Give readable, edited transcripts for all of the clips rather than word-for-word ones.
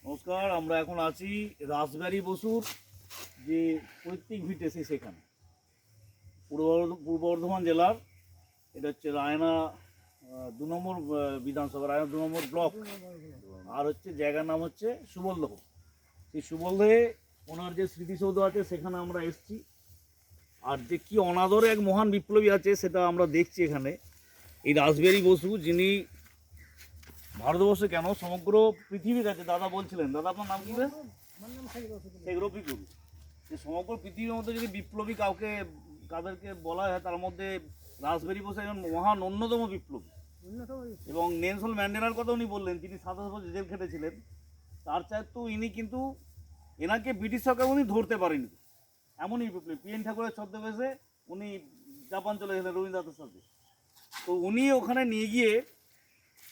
নমস্কার, আমরা এখন আছি রাসবিহারী বসুর যে পৈতৃক ভিটে সেখানে পূর্ব বর্ধমান জেলার। এটা হচ্ছে রায়না 2 নম্বর বিধানসভা, রায়না 2 নম্বর ব্লক। আর হচ্ছে জায়গার নাম হচ্ছে সুবলদহ। সেই সুবলদহে ওনার যে স্মৃতিসৌধ আছে সেখানে আমরা এসেছি। আর যে কি অনাদরে এক মহান বিপ্লবী আছে সেটা আমরা দেখছি এখানে। এই রাসবিহারী বসু, যিনি ভারতবর্ষে কেন সমগ্র পৃথিবীর কাছে, দাদা বলছিলেন, দাদা আপনার নাম কি? শেখ রফিকুল। যে সমগ্র পৃথিবীর মধ্যে যদি বিপ্লবী কাদেরকে বলা হয় তার মধ্যে রাসবিহারী বসু একজন মহান অন্যতম বিপ্লবী। এবং নেলসন ম্যান্ডেলার কথা উনি বললেন, যিনি 27 বছর জেল খেটেছিলেন। তার চাইতেও ইনি কিন্তু এনাকে ব্রিটিশ সরকার উনি ধরতে পারেনি, এমনই বিপ্লবী। পিএন ঠাকুরের ছদ্মবেশে উনি জাপান চলে গেলেন রবীন্দ্রনাথের সাথে। তো উনি ওখানে নিয়ে গিয়ে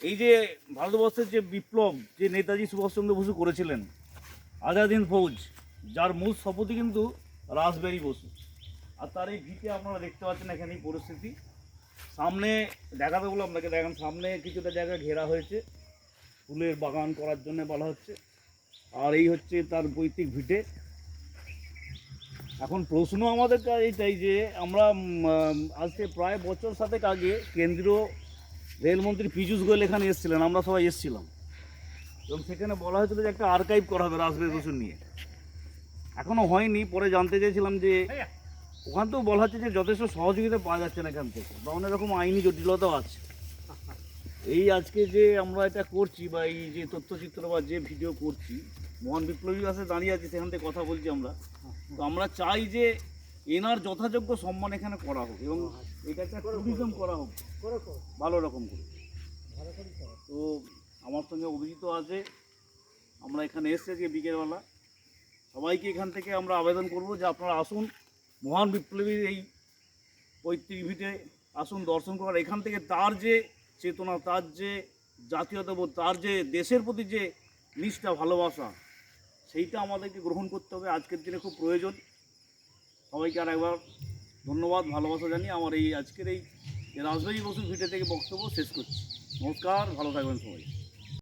এই যে ভারতবর্ষের যে বিপ্লব যে নেতাজি সুভাষচন্দ্র বসু করেছিলেন, আজাদ হিন্দ ফৌজ, যার মূল স্থপতি কিন্তু রাসবিহারী বসু। আর তার এই ভিটে আপনারা দেখতে পাচ্ছেন এখানে এই পরিস্থিতি। সামনে দেখাতে বলে আপনাকে দেখেন, সামনে কিছুটা জায়গা ঘেরা হয়েছে, ফুলের বাগান করার জন্য বলা হচ্ছে। আর এই হচ্ছে তার পৈতৃক ভিটে। এখন প্রশ্ন আমাদের এইটাই যে আমরা আজকে প্রায় বছর 7 আগে কেন্দ্রীয় রেলমন্ত্রী পীযূষ গোয়েল এখানে এসেছিলেন, আমরা সবাই এসেছিলাম। এবং সেখানে বলা হয়েছিল যে একটা আর্কাইভ করা হবে রাসবিহারী বসু নিয়ে। এখনও হয়নি। পরে জানতে চেয়েছিলাম যে ওখান থেকেও বলা হচ্ছে যে যথেষ্ট সহযোগিতা পাওয়া যাচ্ছে না এখান থেকে, বা অনেক রকম আইনি জটিলতাও আছে। এই আজকে যে আমরা এটা করছি, বা এই যে তথ্যচিত্র বা যে ভিডিও করছি, মহান বিপ্লবী কাছে দাঁড়িয়ে আছি, সেখান থেকে কথা বলছি আমরা। তো আমরা চাই যে এনার যথাযোগ্য সম্মান এখানে করা হোক, এবং এটা একটা ট্যুরিজম করা হোক ভালো রকম করে। তো আমার সঙ্গে অভিজিৎ আছে, আমরা এখানে এসেছি আজকে বিকেলবেলা। সবাইকে এখান থেকে আমরা আবেদন করব যে আপনারা আসুন, মহান বিপ্লবীর এই পৈতৃক ভিটে আসুন দর্শন করার। এখান থেকে তার যে চেতনা, তার যে জাতীয়তাবোধ, তার যে দেশের প্রতি যে নিষ্ঠা, ভালোবাসা, সেইটা আমাদেরকে গ্রহণ করতে হবে। আজকের দিনে খুব প্রয়োজন। সবাইকে আর একবার ধন্যবাদ, ভালোবাসা জানিয়ে আমার এই আজকের এই রাসবিহারী বসুর ভিটে থেকে বক্তব্য শেষ করছি। নমস্কার, ভালো থাকবেন সবাই।